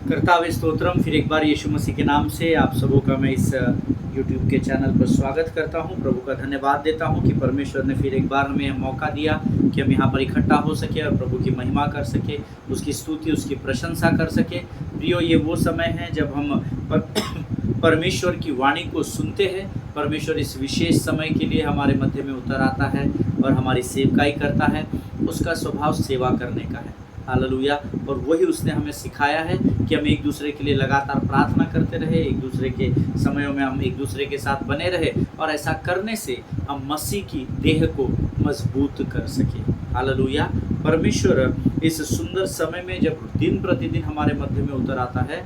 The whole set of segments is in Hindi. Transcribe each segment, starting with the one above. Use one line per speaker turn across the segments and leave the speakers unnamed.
करतावे स्तोत्रम। फिर एक बार यीशु मसीह के नाम से आप सबों का मैं इस यूट्यूब के चैनल पर स्वागत करता हूं। प्रभु का धन्यवाद देता हूं कि परमेश्वर ने फिर एक बार हमें मौका दिया कि हम यहां पर इकट्ठा हो सके और प्रभु की महिमा कर सके, उसकी स्तुति, उसकी प्रशंसा कर सके। प्रियो, ये वो समय है जब हम परमेश्वर की वाणी को सुनते हैं। परमेश्वर इस विशेष समय के लिए हमारे मध्य में उतर आता है और हमारी सेवकाई करता है। उसका स्वभाव सेवा करने का है। हालेलुया। और वही उसने हमें सिखाया है कि हम एक दूसरे के लिए लगातार प्रार्थना करते रहे, एक दूसरे के समयों में हम एक दूसरे के साथ बने रहे और ऐसा करने से हम मसीह की देह को मजबूत कर सके। हालेलुया। परमेश्वर इस सुंदर समय में जब दिन प्रतिदिन हमारे मध्य में उतर आता है,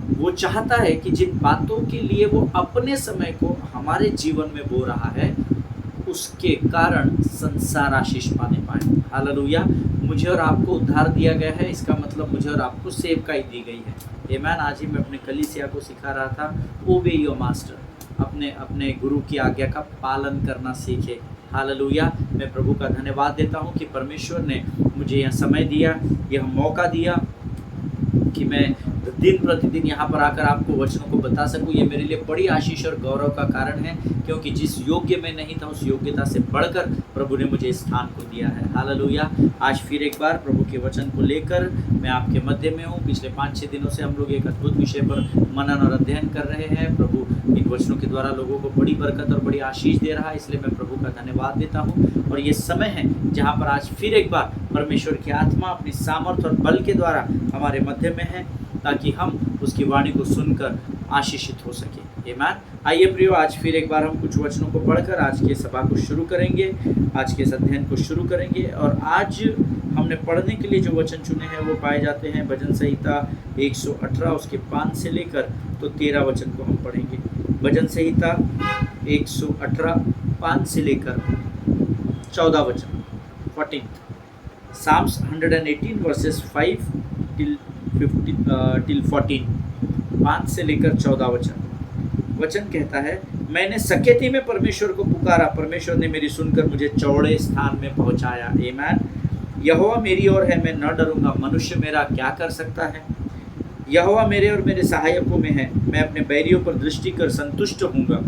वो चाहता है कि जिन बातों के लिए वो अपने समय को हमारे जीवन में बो रहा है, उसके कारण संसार आशीष पाने पाए। हालेलुया। मुझे और आपको उद्धार दिया गया है, इसका मतलब मुझे और आपको सेवकाई दी गई है। आमीन। आज ही मैं अपने कलीसिया को सिखा रहा था, ओबे योर मास्टर, अपने गुरु की आज्ञा का पालन करना सीखे। हालेलुया। मैं प्रभु का धन्यवाद देता हूँ कि परमेश्वर ने मुझे यह समय दिया, यह मौका दिया कि मैं दिन प्रतिदिन यहाँ पर आकर आपको वचनों को बता सकूँ। ये मेरे लिए बड़ी आशीष और गौरव का कारण है, क्योंकि जिस योग्य में नहीं था उस योग्यता से बढ़कर प्रभु ने मुझे इस स्थान को दिया है। हालेलुया। आज फिर एक बार प्रभु के वचन को लेकर मैं आपके मध्य में हूँ। पिछले 5-6 दिनों से हम लोग एक अद्भुत विषय पर मनन और अध्ययन कर रहे हैं। प्रभु इन वचनों के द्वारा लोगों को बड़ी बरकत और बड़ी आशीष दे रहा है, इसलिए मैं प्रभु का धन्यवाद देता हूँ। और ये समय है जहाँ पर आज फिर एक बार परमेश्वर की आत्मा अपनी सामर्थ्य और बल के द्वारा हमारे मध्य में है, ताकि हम उसकी वाणी को सुनकर आशीषित हो सके। आमीन। आइए प्रियो, आज फिर एक बार हम कुछ वचनों को पढ़कर आज के सभा को शुरू करेंगे, आज के इस अध्ययन को शुरू करेंगे। और आज हमने पढ़ने के लिए जो वचन चुने हैं वो पाए जाते हैं भजन संहिता 118 उसके 5 से लेकर तो 13 वचन को हम पढ़ेंगे। भजन संहिता 118 5 से लेकर 14 वचन, 14। Psalms 118 वर्सेस 5 till 14, 5 से लेकर 14 वचन। वचन कहता है, मैंने सकेती में परमेश्वर को पुकारा, परमेश्वर ने मेरी सुनकर मुझे चौड़े स्थान में पहुंचाया। आमीन। यहोवा मेरी ओर है, मैं न डरूंगा, मनुष्य मेरा क्या कर सकता है। यहोवा मेरे और मेरे सहायकों में है, मैं अपने बैरियों पर दृष्टि कर संतुष्ट होऊंगा।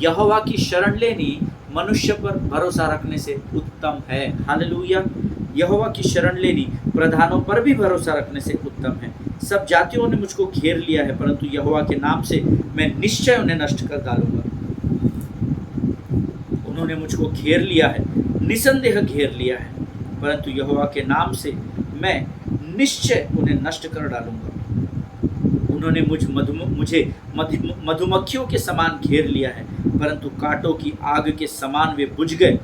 यहोवा की शरण लेनी मनुष्य पर भरोसा रखने से उत्तम है। हालेलुया। यहोवा की शरण लेनी प्रधानों पर भी भरोसा रखने से उत्तम है। सब जातियों ने मुझको घेर लिया है, परंतु यहोवा के नाम से मैं निश्चय उन्हें नष्ट कर डालूंगा। उन्होंने मुझको घेर लिया है, निसंदेह घेर लिया है, परंतु यहोवा के नाम से मैं निश्चय उन्हें नष्ट कर डालूंगा। उन्होंने मुझे मधुमक्खियों के समान घेर लिया है, परंतु कांटों की आग के समान वे बुझ गए।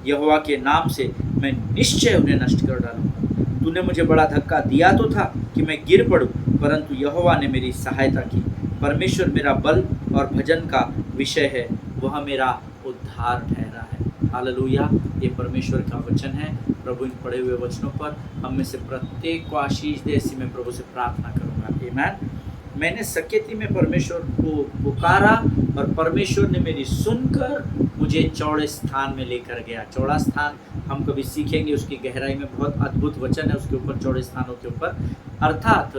यहोवा के नाम से मैं निश्चय उन्हें नष्ट कर डालूंगा। तूने मुझे बड़ा धक्का दिया तो था कि मैं गिर पड़ूं, परंतु यहोवा ने मेरी सहायता की। परमेश्वर मेरा बल और भजन का विषय है, वह मेरा उद्धार ठहरा है। हालेलुया। ये परमेश्वर का वचन है। प्रभु इन पढ़े हुए वचनों पर हम में से प्रत्येक को आशीष दे, ऐसी मैं प्रभु से प्रार्थना करूंगा। आमीन। मैंने सकेती में परमेश्वर को पुकारा और परमेश्वर ने मेरी सुनकर मुझे चौड़े स्थान में लेकर गया। चौड़ा स्थान हम कभी सीखेंगे, उसकी गहराई में बहुत अद्भुत वचन है उसके ऊपर, चौड़े स्थानों के ऊपर। अर्थात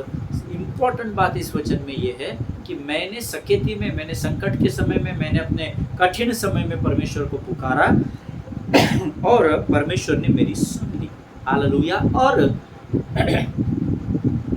इम्पोर्टेंट बात इस वचन में ये है कि मैंने सकेती में, मैंने संकट के समय में, मैंने अपने कठिन समय में परमेश्वर को पुकारा और परमेश्वर ने मेरी सुन ली। हालेलुया। और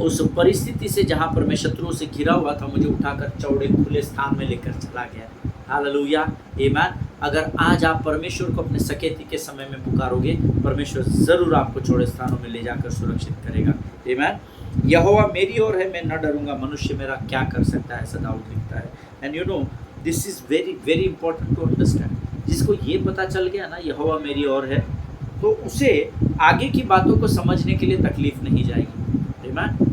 उस परिस्थिति से जहाँ पर मैं शत्रुओं से घिरा हुआ था, मुझे उठाकर चौड़े खुले स्थान में लेकर चला गया। हालेलुया। आमीन। अगर आज आप परमेश्वर को अपने सकेती के समय में पुकारोगे, परमेश्वर जरूर आपको चौड़े स्थानों में ले जाकर सुरक्षित करेगा। आमीन। यहोवा मेरी ओर है, मैं न डरूंगा, मनुष्य मेरा क्या कर सकता है, ऐसा दाऊद लिखता है। And you know this is very very important to understand. जिसको ये पता चल गया ना यहोवा मेरी ओर है, तो उसे आगे की बातों को समझने के लिए तकलीफ नहीं जाएगी।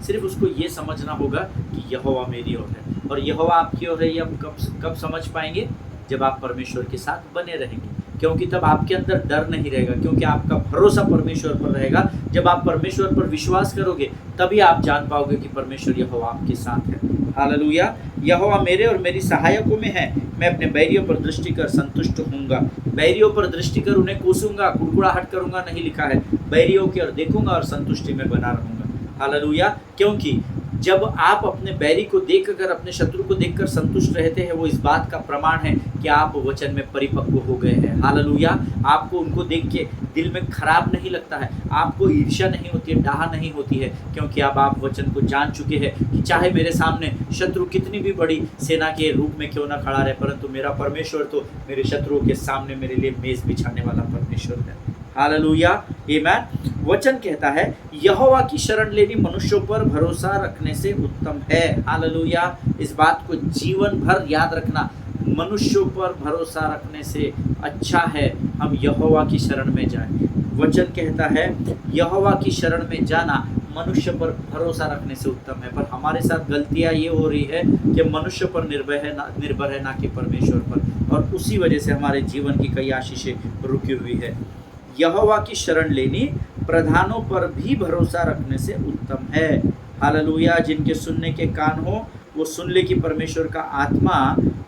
सिर्फ उसको ये समझना होगा कि यहोवा मेरी ओर है। और यहोवा आपकी ओर है, ये आप कब समझ पाएंगे? जब आप परमेश्वर के साथ बने रहेंगे, क्योंकि तब आपके अंदर डर नहीं रहेगा, क्योंकि आपका भरोसा परमेश्वर पर रहेगा। जब आप परमेश्वर पर विश्वास करोगे, तभी आप जान पाओगे कि परमेश्वर यहोवा आपके साथ है। हालेलुया। यहोवा मेरे और मेरी सहायकों में है, मैं अपने बैरियों पर दृष्टि कर संतुष्ट होऊंगा। बैरियों पर दृष्टि कर उन्हें कोसूंगा, कुड़कुड़ाहट करूंगा नहीं लिखा है। बैरियों की ओर देखूंगा और संतुष्टि में बना रहूंगा। हालेलुया। क्योंकि जब आप अपने बैरी को देखकर, अपने शत्रु को देखकर संतुष्ट रहते हैं, वो इस बात का प्रमाण है कि आप वचन में परिपक्व हो गए हैं। हालेलुया। आपको उनको देख के दिल में खराब नहीं लगता है, आपको ईर्ष्या नहीं होती है, डाह नहीं होती है, क्योंकि अब आप वचन को जान चुके हैं कि चाहे मेरे सामने शत्रु कितनी भी बड़ी सेना के रूप में क्यों ना खड़ा रहे, परंतु मेरा परमेश्वर तो मेरे शत्रुओं के सामने मेरे लिए मेज बिछाने वाला परमेश्वर है। हालेलुया, आमीन। वचन कहता है यहोवा की शरण लेनी मनुष्यों पर भरोसा रखने से उत्तम है। हालेलुया। इस बात को जीवन भर याद रखना, मनुष्यों पर भरोसा रखने से अच्छा है हम यहोवा की शरण में जाएं। वचन कहता है यहोवा की शरण में जाना मनुष्य पर भरोसा रखने से उत्तम है, पर हमारे साथ गलतियां ये हो रही है कि मनुष्य पर निर्भर है ना कि परमेश्वर पर, और उसी वजह से हमारे जीवन की कई आशीषें रुकी हुई है। यहोवा की शरण लेनी प्रधानों पर भी भरोसा रखने से उत्तम है। हालेलुया। जिनके सुनने के कान हो वो सुन ले कि परमेश्वर का आत्मा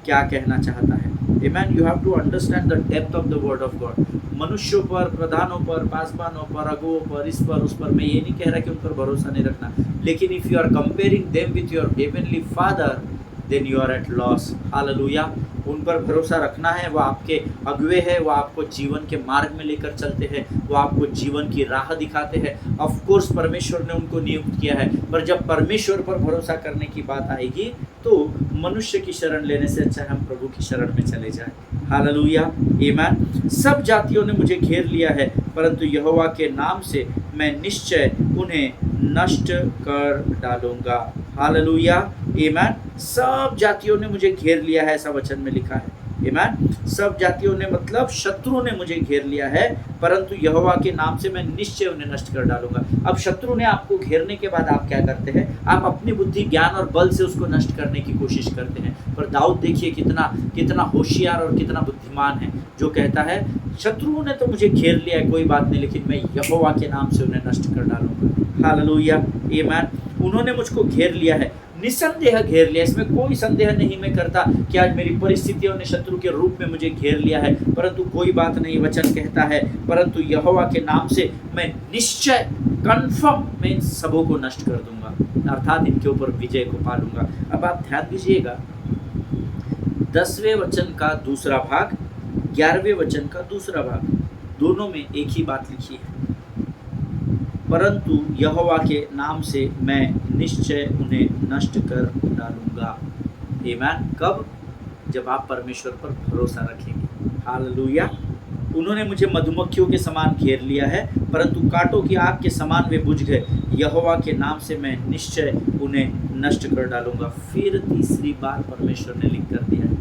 क्या कहना चाहता है। Amen. You have to understand the depth of the word of God. मनुष्यों पर, प्रधानों पर, पासवानों पर, अगुओं पर, इस पर उस पर मैं ये नहीं कह रहा कि उन पर भरोसा नहीं रखना, लेकिन if you are comparing them with your heavenly father then you are at loss. Hallelujah. उन पर भरोसा रखना है, वो आपके अगुए हैं, वो आपको जीवन के मार्ग में लेकर चलते हैं, वो आपको जीवन की राह दिखाते हैं। ऑफ कोर्स परमेश्वर ने उनको नियुक्त किया है, पर जब परमेश्वर पर भरोसा करने की बात आएगी तो मनुष्य की शरण लेने से अच्छा हम प्रभु की शरण में चले जाएं। हालेलुया, आमीन। सब जातियों ने मुझे घेर लिया है, परंतु यहोवा के नाम से मैं निश्चय उन्हें नष्ट कर डालूंगा। हालेलुया, आमीन। सब जातियों ने मुझे घेर लिया है, ऐसा वचन में लिखा है। आमीन। सब जातियों ने मतलब शत्रु ने मुझे घेर लिया है, परंतु यहोवा के नाम से मैं निश्चय उन्हें नष्ट कर डालूंगा। अब शत्रु ने आपको घेरने के बाद आप क्या करते हैं? आप अपनी बुद्धि, ज्ञान और बल से उसको नष्ट करने की कोशिश करते हैं, पर दाऊद देखिए कितना होशियार और कितना बुद्धिमान है, जो कहता है शत्रुओं ने तो मुझे घेर लिया है, कोई बात नहीं, लेकिन मैं यहोवा के नाम से उन्हें नष्ट कर डालूंगा। हालेलुया, आमीन। उन्होंने मुझको घेर लिया है, निसंदेह घेर लिया, इसमें कोई संदेह नहीं मैं करता कि आज मेरी परिस्थितियों ने शत्रु के रूप में मुझे घेर लिया है, परंतु कोई बात नहीं, वचन कहता है परंतु यहोवा के नाम से मैं निश्चय, कन्फर्म, मैं इन सबों को नष्ट कर दूंगा, अर्थात इनके ऊपर विजय को पालूंगा। अब आप ध्यान दीजिएगा, 10वें वचन का दूसरा भाग, 11वें वचन का दूसरा भाग, दोनों में एक ही बात लिखी है, परंतु यहोवा के नाम से मैं निश्चय उन्हें नष्ट कर डालूंगा। आमीन। कब? जब आप परमेश्वर पर भरोसा रखेंगे। हालेलुया। उन्होंने मुझे मधुमक्खियों के समान घेर लिया है, परंतु कांटों की आग के समान वे बुझ गए। यहोवा के नाम से मैं निश्चय उन्हें नष्ट कर डालूंगा। फिर तीसरी बार परमेश्वर ने लिख कर दिया है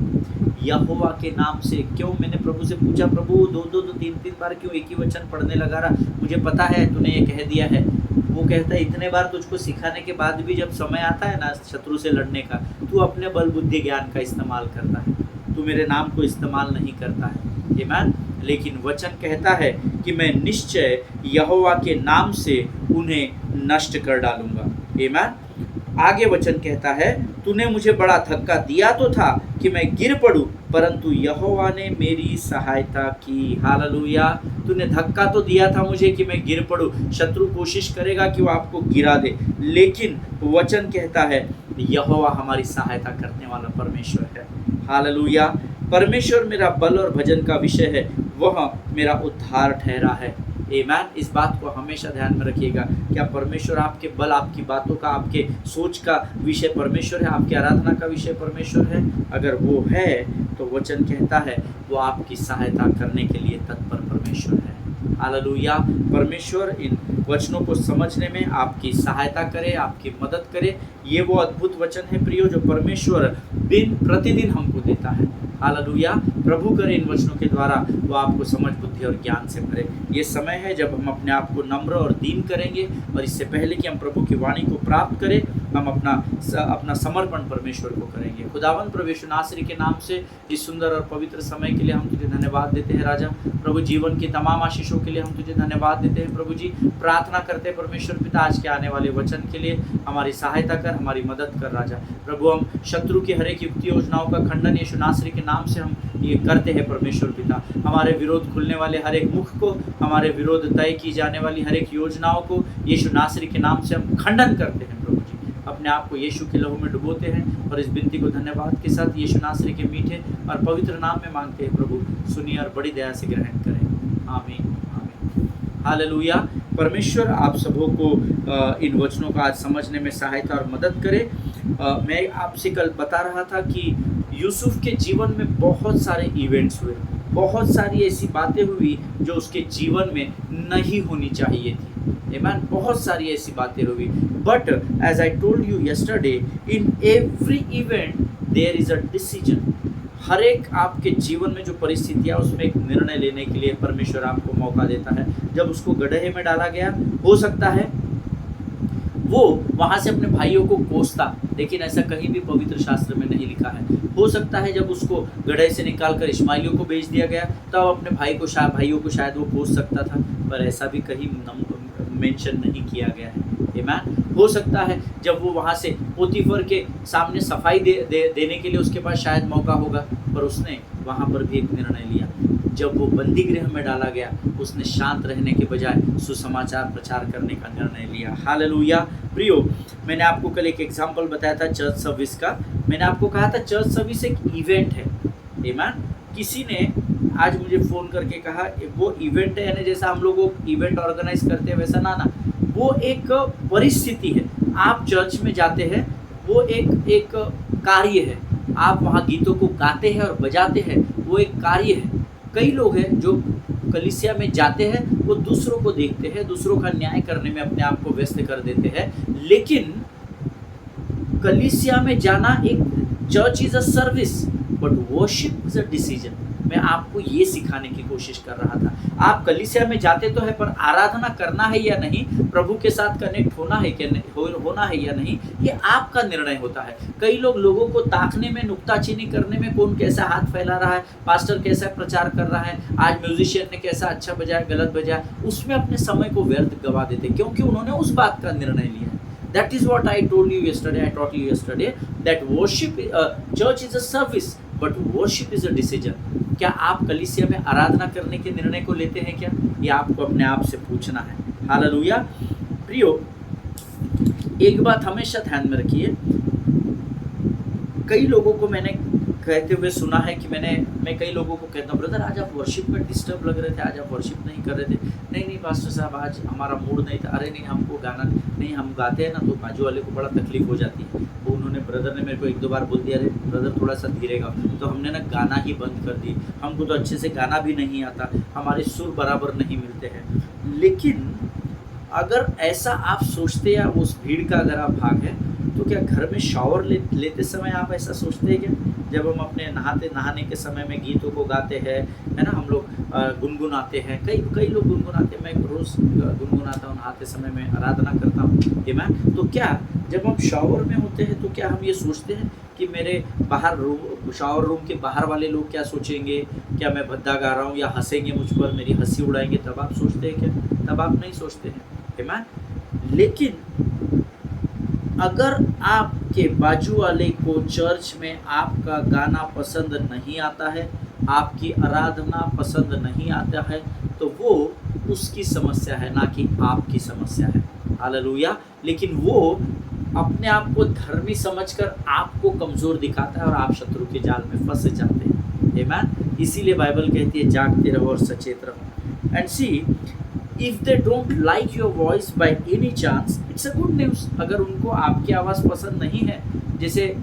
यहोवा के नाम से। क्यों? मैंने प्रभु से पूछा, प्रभु दो तीन बार क्यों एक ही वचन पढ़ने लगा रहा? मुझे पता है तूने ये कह दिया है। वो कहता है इतने बार तुझको सिखाने के बाद भी जब समय आता है ना शत्रु से लड़ने का, तू अपने बल बुद्धि ज्ञान का इस्तेमाल करता है, तू मेरे नाम को इस्तेमाल नहीं करता है। आमीन। लेकिन वचन कहता है कि मैं निश्चय यहोवा के नाम से उन्हें नष्ट कर डालूंगा। आमीन। आगे वचन कहता है तूने मुझे बड़ा धक्का दिया तो था कि मैं गिर पड़ूं, परंतु यहोवा ने मेरी सहायता की। हालेलुया। तूने धक्का तो दिया था मुझे कि मैं गिर पड़ूं, शत्रु कोशिश करेगा कि वो आपको गिरा दे, लेकिन वचन कहता है यहोवा हमारी सहायता करने वाला परमेश्वर है। हालेलुया। परमेश्वर मेरा बल और भजन का विषय है, वह मेरा उद्धार ठहरा है। आमीन। इस बात को हमेशा ध्यान में रखिएगा। क्या परमेश्वर आपके बल, आपकी बातों का, आपके सोच का विषय परमेश्वर है? आपकी आराधना का विषय परमेश्वर है? अगर वो है तो वचन कहता है वो आपकी सहायता करने के लिए तत्पर परमेश्वर है। हालेलुया। परमेश्वर इन वचनों को समझने में आपकी सहायता करे, आपकी मदद करे। ये वो अद्भुत वचन है प्रियो, जो परमेश्वर दिन प्रतिदिन हमको देता है। हालेलुया। प्रभु करे इन वचनों के द्वारा वो आपको समझ, बुद्धि और ज्ञान से भरे। ये समय है जब हम अपने आप को नम्र और दीन करेंगे, और इससे पहले कि हम प्रभु की वाणी को प्राप्त करें, हम अपना समर्पण परमेश्वर को करेंगे। खुदावंद प्रभु यीशु नासरी के नाम से इस सुंदर और पवित्र समय के लिए हम तुझे धन्यवाद देते हैं राजा। प्रभु जीवन की तमाम आशीषों के लिए हम तुझे धन्यवाद देते हैं प्रभु जी। प्रार्थना करते हैं परमेश्वर पिता आज के आने वाले वचन के लिए हमारी सहायता कर, हमारी मदद कर राजा। प्रभु हम शत्रु की हर एक युक्ति योजनाओं का खंडन यीशु नासरी के नाम से हम ये करते हैं परमेश्वर पिता। हमारे विरोध खुलने वाले हर एक मुख को, हमारे विरोध तय की जाने वाली हर एक योजनाओं को यीशु नासरी के नाम से हम खंडन करते हैं प्रभु जी। अपने आप को यीशु के लहू में डुबोते हैं और इस विनती को धन्यवाद के साथ यीशु नासरी के मीठे और पवित्र नाम में मांगते हैं। प्रभु सुनिए और बड़ी दया से ग्रहण करें। आमीन आमीन हालेलुया। परमेश्वर आप सबों को इन वचनों का आज समझने में सहायता और मदद करे। मैं आपसे कल बता रहा था कि यूसुफ के जीवन में बहुत सारे इवेंट्स हुए, बहुत सारी ऐसी बातें हुई जो उसके जीवन में नहीं होनी चाहिए थी। आमीन। बहुत सारी ऐसी बातें हुई, but as I told you yesterday, in every event there is a decision. हर एक आपके जीवन में जो परिस्थितियाँ, उसमें एक निर्णय लेने के लिए परमेश्वर आपको मौका देता है। जब उसको गड्ढे में डाला गया, हो सकता है वो वहाँ से अपने भाइयों को कोसता, लेकिन ऐसा कहीं भी पवित्र शास्त्र में नहीं लिखा है। हो सकता है जब उसको गड्ढे से निकालकर इस्माइलियों को बेच दिया गया, तब अपने भाइयों को शायद वो कोस सकता था, पर ऐसा भी कहीं मेंशन नहीं किया गया है। आमीन। हो सकता है जब वो वहाँ से पोतीफर के सामने सफाई देने के लिए उसके पास शायद मौका होगा, पर उसने वहाँ पर भी एक निर्णय लिया। जब वो बंदी गृह में डाला गया, उसने शांत रहने के बजाय सुसमाचार प्रचार करने का निर्णय लिया। हालेलुया। प्रियो, मैंने आपको कल एक एग्जाम्पल बताया था चर्च सर्विस का। मैंने आपको कहा था चर्च सर्विस एक इवेंट है। आमीन। किसी ने आज मुझे फ़ोन करके कहा वो इवेंट है, यानी जैसा हम लोग वो इवेंट ऑर्गेनाइज करते हैं वैसा ना, वो एक परिस्थिति है। आप चर्च में जाते हैं, वो एक कार्य है। आप वहाँ गीतों को गाते हैं और बजाते हैं, वो एक कार्य है। कई लोग हैं जो कलीसिया में जाते हैं, वो दूसरों को देखते हैं, दूसरों का न्याय करने में अपने आप को व्यस्त कर देते हैं, लेकिन कलीसिया में जाना एक church is a service but worship is a decision. मैं आपको ये सिखाने की कोशिश कर रहा था। आप कलीसिया में जाते तो है, पर आराधना करना है या नहीं, प्रभु के साथ कनेक्ट होना है क्या होना है या नहीं, ये आपका निर्णय होता है। कई लोग लोगों को ताकने में, नुक्ताचीनी करने में, कौन कैसा हाथ फैला रहा है, पास्टर कैसा प्रचार कर रहा है, आज म्यूजिशियन ने कैसा अच्छा बजाया, गलत बजाया, उसमें अपने समय को व्यर्थ गवा देते, क्योंकि उन्होंने उस बात का निर्णय लिया है। That is what I told you yesterday. I taught you yesterday that worship, church is a service, but worship is a decision. क्या आप कलीसिया में आराधना करने के निर्णय को लेते हैं क्या? ये आपको अपने आप से पूछना है। हालेलुया। प्रियो, एक बात हमेशा ध्यान में रखिए। कई लोगों को मैंने कहते हुए सुना है कि मैं कई लोगों को कहता हूँ, ब्रदर आज आप वर्शिप में डिस्टर्ब लग रहे थे, आज आप वर्शिप नहीं कर रहे थे। नहीं पास्टर साहब, आज हमारा मूड नहीं था। अरे नहीं, हमको गाना नहीं, हम गाते हैं ना तो बाजू वाले को बड़ा तकलीफ हो जाती है। वो ब्रदर ने मेरे को 1-2 बार बोल दिया, अरे ब्रदर थोड़ा सा धीरे गाओ, तो हमने ना गाना ही बंद कर दी। हमको तो अच्छे से गाना भी नहीं आता, हमारे सुर बराबर नहीं मिलते हैं। लेकिन अगर ऐसा आप सोचते या उस भीड़ का अगर आप भाग है, तो क्या घर में शावर लेते समय आप ऐसा सोचते हैं क्या? जब हम अपने नहाने के समय में गीतों को गाते हैं, है ना, हम लोग गुनगुनाते हैं, कई लोग गुनगुनाते हैं। मैं रोज़ गुनगुनाता हूँ, नहाते समय में आराधना करता हूँ। आमीन। तो क्या जब हम शावर में होते हैं तो क्या हम ये सोचते हैं कि मेरे बाहर शावर रूम के बाहर वाले लोग क्या सोचेंगे, क्या मैं भद्दा गा रहा हूँ, या हंसेंगे मुझ पर, मेरी हंसी उड़ाएंगे, तब आप सोचते हैं क्या? तब आप नहीं सोचते हैं। आमीन। लेकिन अगर आपके बाजू वाले को चर्च में आपका गाना पसंद नहीं आता है, आपकी आराधना पसंद नहीं आता है, तो वो उसकी समस्या है, ना कि आपकी समस्या है। हालेलुया। लेकिन वो अपने आप को धर्मी समझकर आपको कमज़ोर दिखाता है और आप शत्रु के जाल में फंस जाते हैं। आमीन। इसीलिए बाइबल कहती है जागते रहो और सचेत रहो। And see, if they don't like your voice by any chance, it's a good news. अगर उनको आपकी आवाज़ पसंद नहीं है, जैसे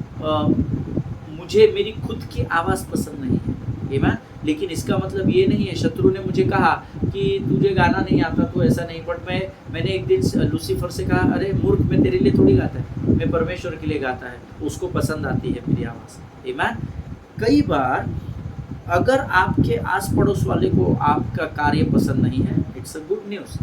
मुझे मेरी खुद की आवाज़ पसंद नहीं है, आमीन, लेकिन इसका मतलब ये नहीं है, शत्रु ने मुझे कहा कि तुझे गाना नहीं आता तो ऐसा नहीं, बट मैंने एक दिन लूसीफर से कहा, अरे मूर्ख, मैं तेरे लिए थोड़ी गाता है, मैं परमेश्वर के लिए गाता है, उसको पसंद आती है मेरी आवाज़। आमीन। कई बार अगर आपके आस पड़ोस वाले को आपका कार्य पसंद नहीं है, it's a good news,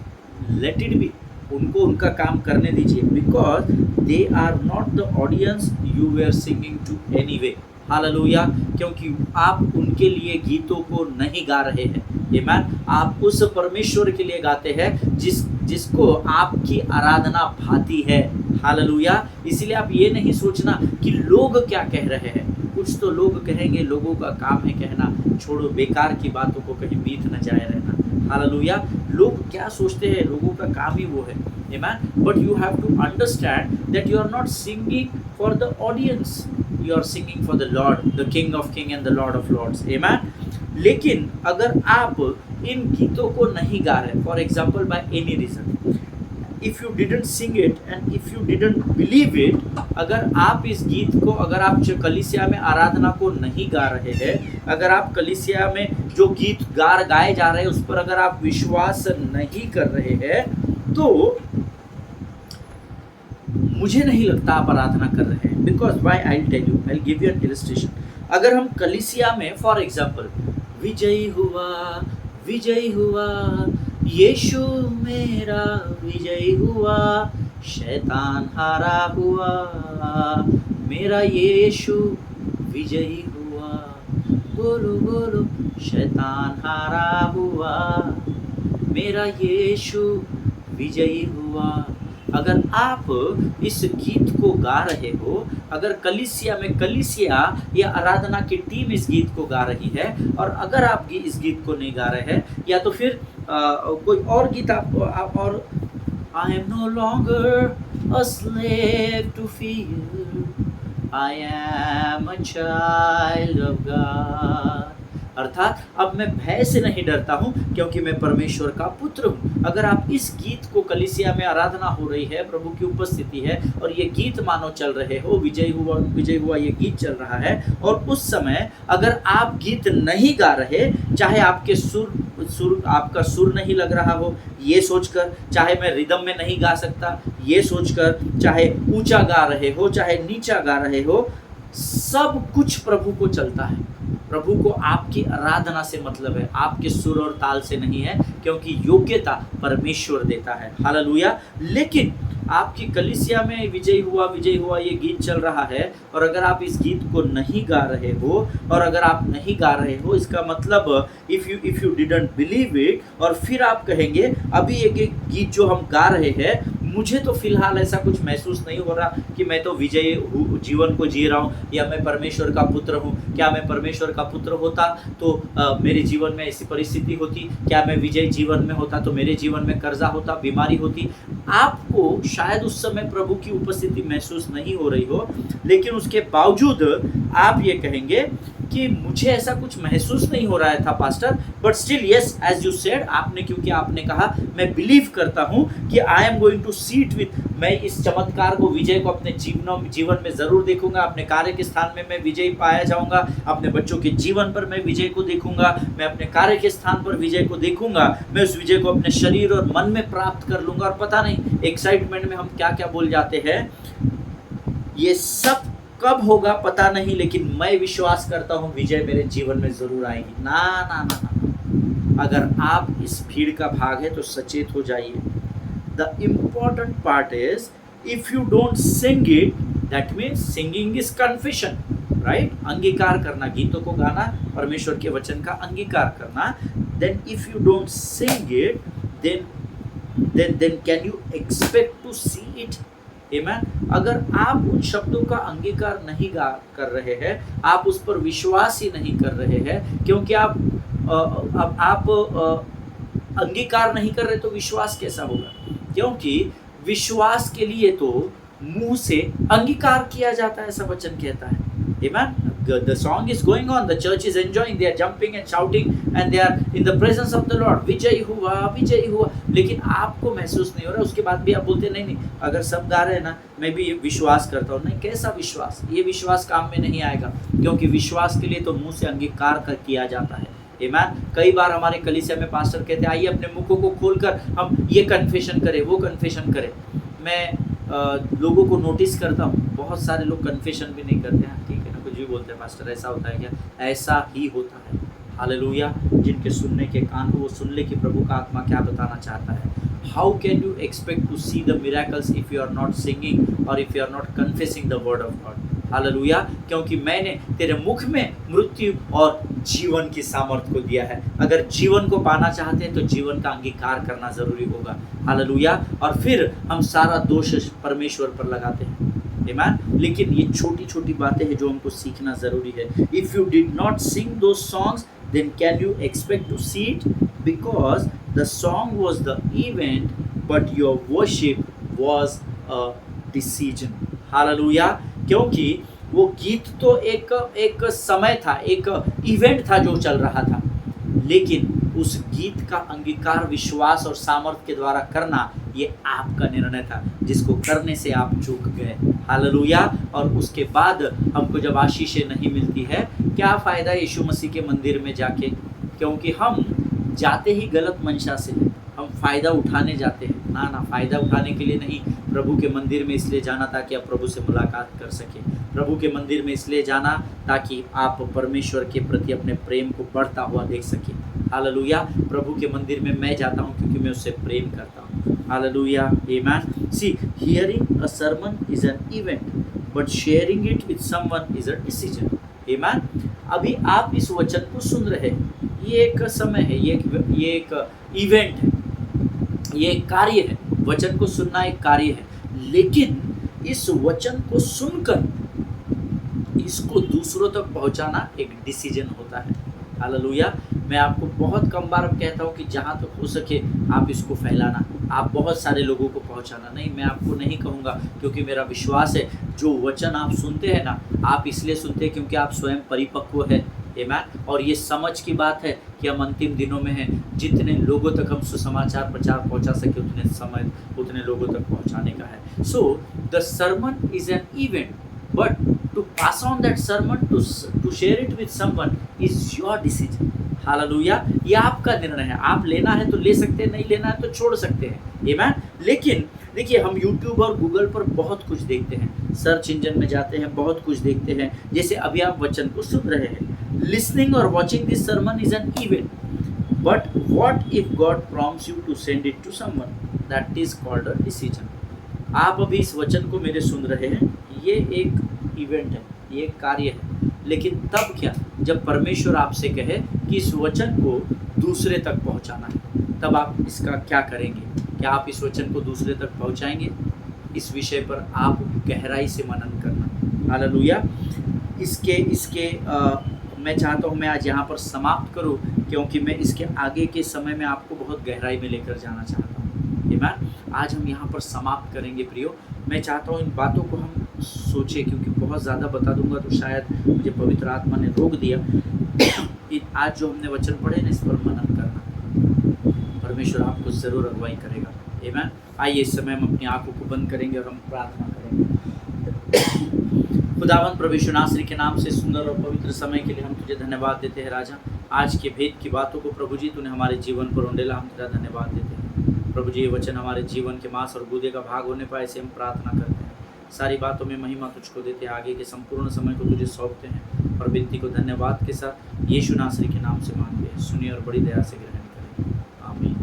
let it be. उनको उनका काम करने दीजिए, because they are not the audience you were singing to anyway. Hallelujah. क्योंकि आप उनके लिए गीतों को नहीं गा रहे हैं। आमीन। आप उस परमेश्वर के लिए गाते हैं जिसको आपकी आराधना भाती है। हालेलुया। इसीलिए आप ये नहीं सोचना कि लोग क्या कह रहे हैं। कुछ तो लोग कहेंगे, लोगों का काम है कहना, छोड़ो, बेकार की बातों को कहीं बीत न जाए रहना। हालेलुया। लोग क्या सोचते हैं, लोगों का काम ही वो है, amen. But you have to understand that you are not singing for the audience, you are singing for the lord, the king of king and the lord of lords, amen. लेकिन अगर आप इन गीतों को नहीं गा रहे, for example by any reason, if you didn't sing it and if you didn't believe it, अगर आप इस गीत को, अगर आप कलीसिया में आराधना को नहीं गा रहे हैं, अगर आप कलीसिया में जो गीत गाए जा रहे हैं उस पर अगर आप विश्वास नहीं कर रहे हैं, तो मुझे नहीं लगता आप आराधना कर रहे हैं। Because why, I tell you, I give you an illustration. अगर हम कलीसिया में फॉर एग्जाम्पल विजयी हुआ, विजयी हुआ, यीशु मेरा विजयी हुआ, शैतान हारा हुआ, मेरा यीशु विजयी हुआ, बोलो बोलो, शैतान हारा हुआ, मेरा यीशु विजयी हुआ। अगर आप इस गीत को गा रहे हो, अगर कलीसिया में कलीसिया या आराधना की टीम इस गीत को गा रही है, और अगर आप इस गीत को नहीं गा रहे हैं, या तो फिर कोई और गीत आप और I am no longer a slave to fear, I am a child of God। अर्थात अब मैं भय से नहीं डरता हूँ क्योंकि मैं परमेश्वर का पुत्र हूँ। अगर आप इस गीत को, कलीसिया में आराधना हो रही है, प्रभु की उपस्थिति है और ये गीत मानो चल रहे हो, विजय हुआ विजय हुआ ये गीत चल रहा है, और उस समय अगर आप गीत नहीं गा रहे, चाहे आपके आपका सुर नहीं लग रहा हो ये सोचकर, चाहे मैं रिदम में नहीं गा सकता ये सोचकर, चाहे ऊंचा गा रहे हो चाहे नीचा गा रहे हो, सब कुछ प्रभु को चलता है। प्रभु को आपकी आराधना से मतलब है, आपके सुर और ताल से नहीं है, क्योंकि योग्यता परमेश्वर देता है। हालेलुया। लेकिन आपकी कलीसिया में विजय हुआ ये गीत चल रहा है, और अगर आप इस गीत को नहीं गा रहे हो, और अगर आप नहीं गा रहे हो, इसका मतलब if you didn't believe it, और फिर आप कहेंगे अभी एक गीत जो हम गा रहे हैं, मुझे तो फिलहाल ऐसा कुछ महसूस नहीं हो रहा कि मैं तो विजयी जीवन को जी रहा हूँ, या मैं परमेश्वर का पुत्र हूँ। क्या मैं परमेश्वर का पुत्र होता तो मेरे जीवन में ऐसी परिस्थिति होती? क्या मैं विजयी जीवन में होता तो मेरे जीवन में कर्जा होता, बीमारी होती? आपको शायद उस समय प्रभु की उपस्थिति महसूस नहीं हो रही हो, लेकिन उसके बावजूद आप ये कहेंगे कि मुझे ऐसा कुछ महसूस नहीं हो रहा था pastor, but still yes, as you said, क्योंकि आपने कहा मैं बिलीव करता हूँ कि I am going to see it with, मैं इस चमत्कार को, विजय को अपने जीवन में जरूर देखूंगा, अपने कार्य के स्थान में मैं विजय पाया जाऊंगा, अपने बच्चों के जीवन पर मैं विजय को देखूंगा, मैं अपने कार्य के स्थान पर विजय को देखूंगा, मैं उस विजय को अपने शरीर और मन में प्राप्त कर लूंगा। और पता नहीं एक्साइटमेंट में हम क्या क्या बोल जाते हैं, ये सब कब होगा पता नहीं, लेकिन मैं विश्वास करता हूँ विजय मेरे जीवन में जरूर आएगी। ना ना ना ना, अगर आप इस भीड़ का भाग है तो सचेत हो जाइए। The important part is if you don't sing it, that means singing is confession, right? अंगीकार करना, गीतों को गाना, परमेश्वर के वचन का अंगीकार करना। Then if you don't sing it, then can you expect to see it? Amen. अगर आप उन शब्दों का अंगीकार नहीं कर रहे हैं, आप उस पर विश्वास ही नहीं कर रहे हैं, क्योंकि आप अंगीकार नहीं कर रहे तो विश्वास कैसा होगा? क्योंकि विश्वास के लिए तो मुंह से अंगीकार किया जाता है, ऐसा वचन कहता है। Amen. The song is going on, the church is enjoying, they are jumping and shouting and they are in the presence of the Lord, विजय हुआ, लेकिन आपको महसूस नहीं हो रहा। उसके बाद भी आप बोलते नहीं, अगर सब गा रहे हैं ना, मैं भी विश्वास करता हूँ। नहीं, कैसा विश्वास? ये विश्वास काम में नहीं आएगा, क्योंकि विश्वास के लिए तो मुंह से अंगीकार किया जाता है। आमेन। कई बार हमारे कलीसिया में पास्टर कहते हैं आइए अपने मुखों को खोलकर हम ये कन्फेशन करें, वो कन्फेशन करें। मैं लोगों को नोटिस करता हूँ, बहुत सारे लोग कन्फेशन भी नहीं करते हैं। ठीक है ना, कुछ भी बोलते हैं, पास्टर ऐसा होता है क्या? ऐसा ही होता है। हालेलुया। जिनके सुनने के कान हो वो सुन ले कि प्रभु का आत्मा क्या बताना चाहता है। How can you expect to see the miracles if you are not singing और if you are not confessing the word of God? Hallelujah. क्योंकि मैंने तेरे मुख में मृत्यु और जीवन की सामर्थ्य को दिया है। अगर जीवन को पाना चाहते हैं तो जीवन का अंगीकार करना जरूरी होगा। हालेलुया। और फिर हम सारा दोष परमेश्वर पर लगाते हैं। आमेन। लेकिन ये छोटी छोटी बातें हैं जो हमको सीखना जरूरी है। If you did not sing those songs, then can you expect to see it? Because the song was the event but your worship was a decision. Hallelujah. क्योंकि वो गीत तो एक समय था, एक इवेंट था जो चल रहा था, लेकिन उस गीत का अंगीकार विश्वास और सामर्थ्य के द्वारा करना ये आपका निर्णय था, जिसको करने से आप चूक गए। हालेलुया। और उसके बाद हमको जब आशीषें नहीं मिलती है, क्या फ़ायदा यीशु मसीह के मंदिर में जाके, क्योंकि हम जाते ही गलत मंशा से, हम फ़ायदा उठाने जाते हैं। ना, फ़ायदा उठाने के लिए नहीं, प्रभु के मंदिर में इसलिए जाना ताकि आप प्रभु से मुलाकात कर सकें। प्रभु के मंदिर में इसलिए जाना ताकि आप परमेश्वर के प्रति अपने प्रेम को बढ़ता हुआ देख सकें। हालेलुया। प्रभु के मंदिर में मैं जाता हूँ क्योंकि मैं उससे प्रेम करता हूँ। Hallelujah. Amen. See, hearing a sermon is an event, but sharing it with someone is a decision. आमेन। अभी आप इस वचन को सुन रहे हैं, ये एक समय है, ये एक इवेंट है, ये एक कार्य है। वचन को सुनना एक कार्य है, लेकिन इस वचन को सुनकर इसको दूसरों तक पहुंचाना एक डिसीजन होता है। हालेलुया। मैं आपको बहुत कम बार कहता हूँ कि जहाँ तक हो सके आप इसको फैलाना, आप बहुत सारे लोगों को पहुँचाना। नहीं, मैं आपको नहीं कहूँगा, क्योंकि मेरा विश्वास है जो वचन आप सुनते हैं ना, आप इसलिए सुनते हैं क्योंकि आप स्वयं परिपक्व है। आमीन। और ये समझ की बात है कि हम अंतिम दिनों में हैं, जितने लोगों तक हम सुसमाचार प्रचार पहुंचा सके उतने लोगों तक पहुंचाने का है। So the sermon is an event, but to pass on that sermon, to share it with someone is your decision. Hallelujah. ये आपका निर्णय है, आप लेना है तो ले सकते हैं, नहीं लेना है तो छोड़ सकते हैं। आमीन। लेकिन देखिए, हम YouTube और Google पर बहुत कुछ देखते हैं, सर्च इंजन में जाते हैं, बहुत कुछ देखते हैं। जैसे अभी आप वचन को सुन रहे हैं, listening or watching this sermon is an event, but what if God prompts you to send it to someone? That is called a decision. आप अभी इस वचन को मेरे सुन रहे हैं, ये एक इवेंट है, ये एक कार्य है, लेकिन तब क्या, जब परमेश्वर आपसे कहे कि इस वचन को दूसरे तक पहुंचाना है, तब आप इसका क्या करेंगे? क्या आप इस वचन को दूसरे तक पहुंचाएंगे? इस विषय पर आप गहराई से मनन करना। हालेलुया। मैं चाहता हूँ मैं आज यहाँ पर समाप्त करूँ, क्योंकि मैं इसके आगे के समय में आपको बहुत गहराई में लेकर जाना चाहता हूँ। आमीन। आज हम यहाँ पर समाप्त करेंगे प्रियो। मैं चाहता हूँ इन बातों को हम सोचें, क्योंकि बहुत ज़्यादा बता दूंगा तो शायद मुझे पवित्र आत्मा ने रोक दिया। आज जो हमने वचन पढ़े ना, इस पर मनन करना, परमेश्वर आपको ज़रूर अगुवाई करेगा। आमीन। आइए इस समय हम अपनी आंखों को बंद करेंगे और हम प्रार्थना करेंगे। खुदावंद प्रभु यीशु नासरी के नाम से सुंदर और पवित्र समय के लिए हम तुझे धन्यवाद देते हैं राजा। आज के भेद की बातों को प्रभु जी तूने हमारे जीवन पर उंडेला, हम तेरा धन्यवाद देते हैं। प्रभु जी, ये वचन हमारे जीवन के मांस और गूदे का भाग होने पाए, ऐसे हम प्रार्थना करते हैं। सारी बातों में महिमा तुझको देते हैं, आगे के संपूर्ण समय को तुझे सौंपते हैं और विनती को धन्यवाद के साथ यीशु नासरी के नाम से मांगते हैं। सुनिए और बड़ी दया से ग्रहण करें। आमीन।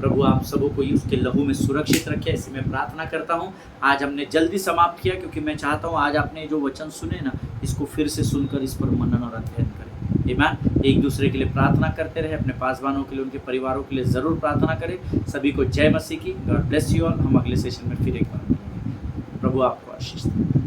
प्रभु आप सबों को उसके लहू में सुरक्षित रखे, ऐसे मैं प्रार्थना करता हूँ। आज हमने जल्दी समाप्त किया, क्योंकि मैं चाहता हूँ आज आपने जो वचन सुने ना, इसको फिर से सुनकर इस पर मनन और अध्ययन करें। आमीन। एक दूसरे के लिए प्रार्थना करते रहे, अपने पासवानों के लिए, उनके परिवारों के लिए ज़रूर प्रार्थना करें। सभी को जय मसीह की। God bless you all. हम अगले सेशन में फिर एक बार मिलेंगे। प्रभु आपको आशीष दे।